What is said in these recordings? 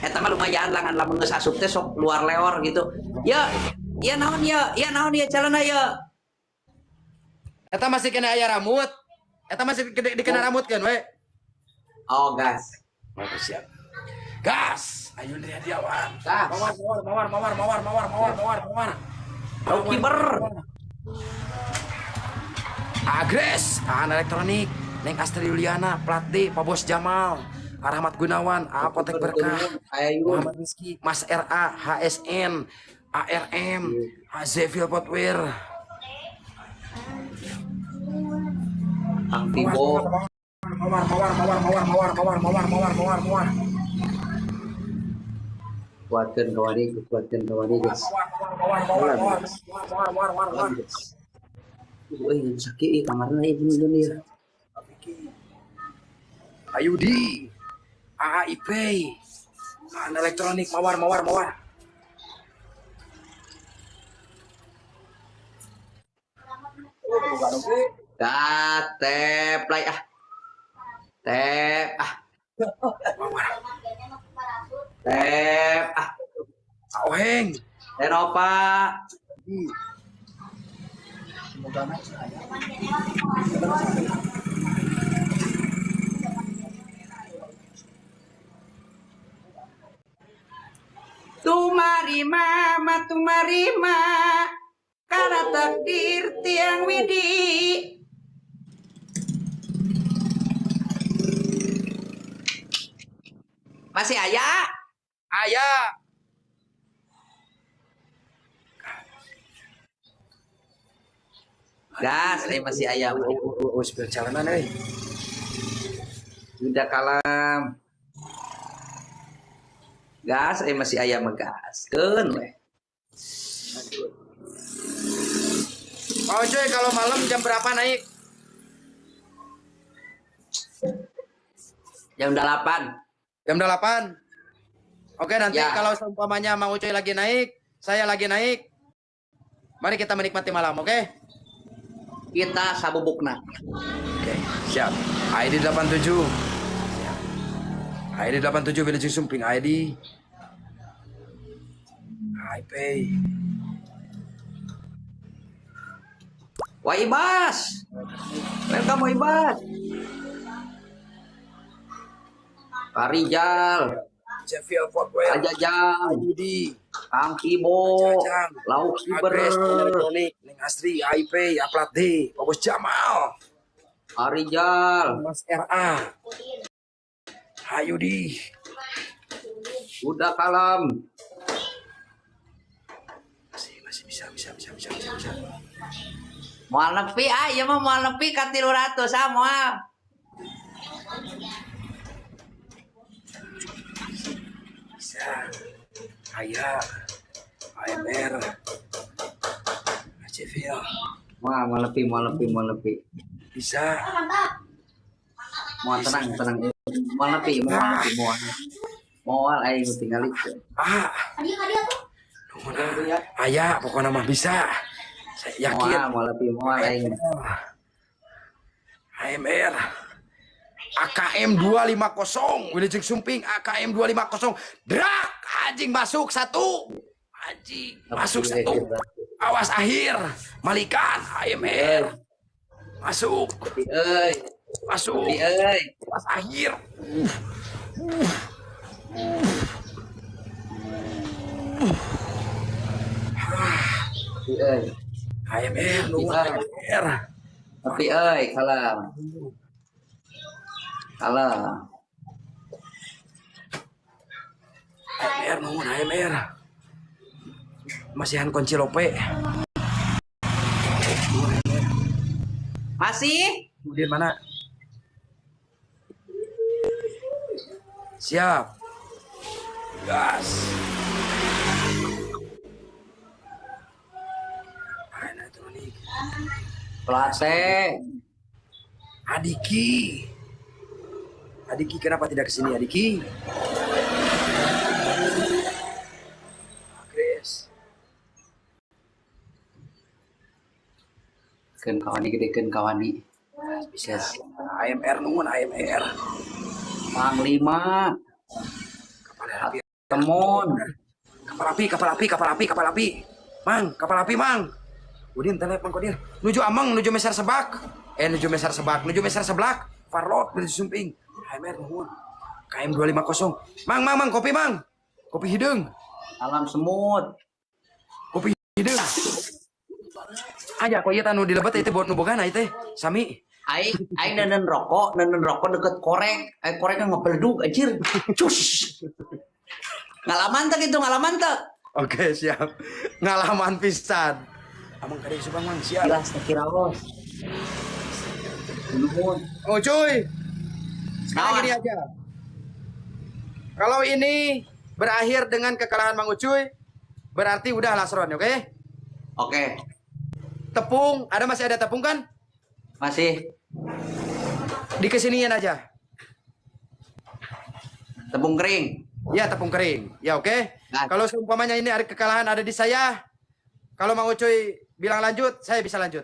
Eta mah lumayan lah kan lamun geus asup teh sok luar leor gitu. Ya, ya naon ya calana ya. Eta masih kena aya rambut. Eta masih dikena rambut kan we. Oh, gas. Oh, siap. Gas. Ayo dia diawan. Gas. Mawar. Au kiber. Agres. Elektronik. Neng Astri Yuliana, Plat D, Pak Bos Jamal, Rahmat Gunawan, Apotek Berkah, Muhammad Rizky, Mas RA, HSN, ARM, Hazevil Potwir, Kang Tibo. Mawar. Kuatkeun kawan ieu, guys. Mawar. Euy, sakit ieu kamarna ieu bener ya. Ayudi, AIP, elektronik, mawar. Tep play ah. Tep ah. Tep ah. Oheng, Eropa. Tumarima karena takdir tiang widi. Masih ayah? ayah. Gas, masih ayah. Sepeda jalanan, Udah kalam. Gas, masih ayah megas. Keun weh. Mau cuy, kalau malam jam berapa naik? Jam 8. Jam 8. Oke, nanti Ya. kalau seumpamanya Mang Ucuy lagi naik, saya lagi naik. Mari kita menikmati malam, oke? Kita sabubukna. Oke, siap. ID 87. Siap. ID 87 Village Sumping ID. IP. Wah, Ibas. Welcome, Ibas. Pak Rijal. Jevil Potwell. Ajajang. ID. Kang Kibo. Ajajang. Lauk Kiber. Agres elektronik. Neng Astri. IP. Plat D. Pak Bos Jamal. Pak Rijal. Mas RA. Hayudi. Udah kalam. Masih bisa. Moal nepi ya mah moal nepi ka 300 moal. Bisa. Ayah. AMR. Jevil. Moal nepi. Bisa. Moal tenang. Moal nepi. Moal aing tinggal itu. Ayah, pokoknya mah bisa. Saya yakin. Moal aing. AMR. AKM 250. Wilujeng Sumping AKM 250. Drak anjing masuk satu. Anjing masuk satu. Awas akhir. Malikan AMR. Masuk. Masuk. Awas akhir. AMR, AMR. Tapi kalam. AMR nuhun AMR. Masihan kunci lope. Masih? Kemudian mana? Siap. Gas. Elektronik. Plate. Adiki kenapa tidak kesini Adiki? Agres. Keun kawani gedekeun kawani. Bisa. AMR nuhun AMR. Panglima. Kepala temun. Kapal api. Mang, kapal api, Mang. Udin, telepon Kodir. Nuju Amang, nuju Meser Sebak. Nuju Meser Seblak. Farlot, menuju Sumping. HMR, nuhun. KM 250. Mang, kopi, Mang. Kopi hidung. Alam semut. Kopi hidung. Aja, kok iya tanu dilebet itu buat nubogana itu. Sami. Aing nenen rokok deket korek. Koreknya ngebeleduk, anjir. Cus. Ngalaman tak? Oke, siap. Ngalaman pisan. Amang kadang subang, Mang, siap. Jelas kiraos. Nuhun. Oh, cuy. Sekarang Naon? gini aja. Kalau ini berakhir dengan kekalahan Mang Ucuy, berarti udah lasron, oke? Oke, Tepung, masih ada tepung kan? masih Dikesiniin aja. tepung kering. Ya, tepung kering. Ya, oke? Nah. Kalau seumpamanya ini ada kekalahan ada di saya, kalau Mang Ucuy bilang lanjut, saya bisa lanjut.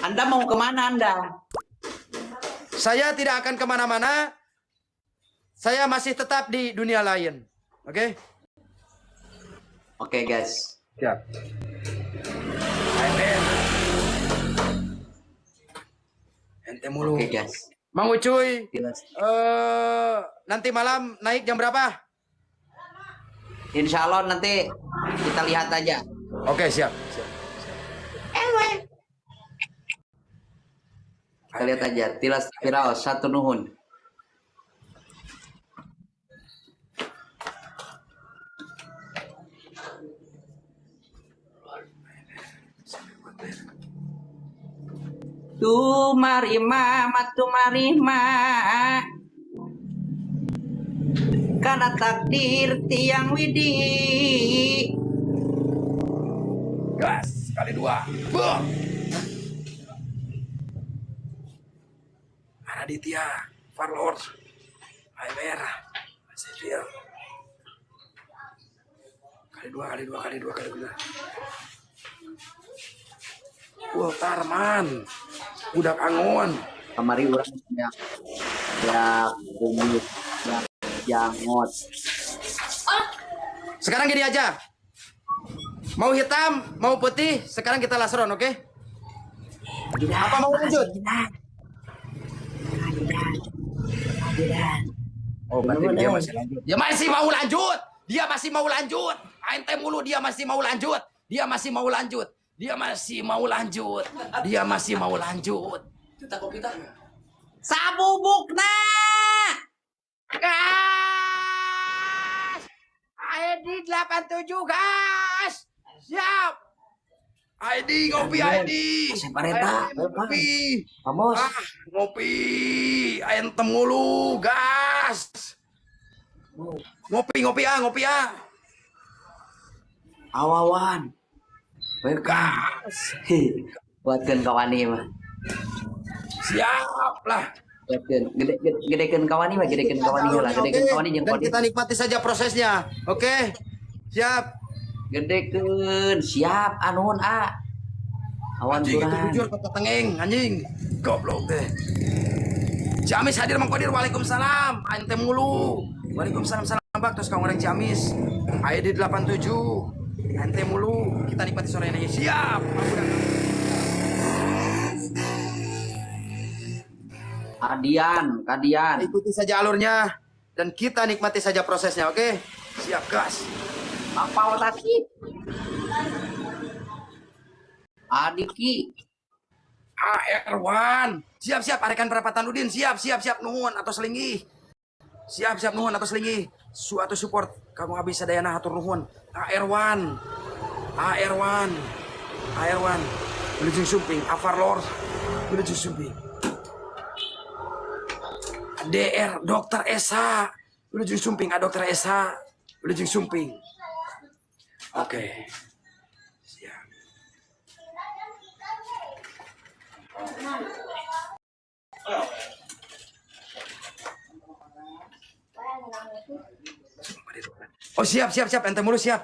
Anda mau kemana Anda? Saya tidak akan kemana-mana. Saya masih tetap di dunia lain. Oke? Oke, guys. Siap. Ente mulu. Oke, guys. Mang Ucuy, Jelas. nanti malam naik jam berapa? Insya Allah nanti kita lihat aja. Oke, siap. Kita lihat aja. Tilas Firaos satu nuhun. Tumarima karena takdir tiang widi. Gas kali 2. Boom. Raditya, Farlord, HMR, Sivil. Kali dua. Tarman, budak angon. Kamari urang ya kumit ya jangot. Sekarang gini aja. Mau hitam, mau putih, sekarang kita lasron, oke? Apa mau lanjut? Oh, berarti dia masih lanjut. Dia masih mau lanjut. Ente mulu dia masih mau lanjut. Kita kopi tak? Sabubukna. Gas! ID 87 gas! Siap! ID ngopi. Separeta. Ngopi. Vamos. Ngopi. Ente mulu gas. Ngopi. Awawan. Gas. Buatkan kawani mah. Siap lah. Buatkan gedekeun kawani mah, gedekeun kawani lah, gedekeun kawani jeung Dan kodi. kita nikmati saja prosesnya. Oke. Siap. Gedekeun, siap anuhun Awan Anjing itu kurang. jujur kata tengeng anjing. Goblok deh. Ciamis hadir Mang Kodir. Waalaikumsalam. Ente mulu. Waalaikumsalam salam bak terus kamu orang Ciamis. ID 87. Ente mulu. Kita nikmati sore ini. Siap. Kadian. Ikuti saja alurnya dan kita nikmati saja prosesnya, oke? Siap, gas. Apa lagi? Adiki. AR1. Siap, arekan perapatan Udin. Siap, nuhun atau selingi. Siap, nuhun atau selingi. Suatu support. Kamu habis sadayana hatur nuhun. AR1. Menuju Sumping. Afarlord. Menuju Sumping. DR Dokter Esa menuju Sumping. Dokter Esa menuju Sumping. Oke. Siap. Oh siap ente mulu siap.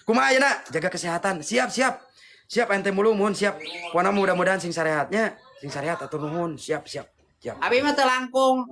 Kumaha ayeuna jaga kesehatan. Siap ente mulu mohon siap. Wana mudah-mudahan sing sarehatnya, sing sarehat atur nuhun. Siap. Abi mah teu langkung.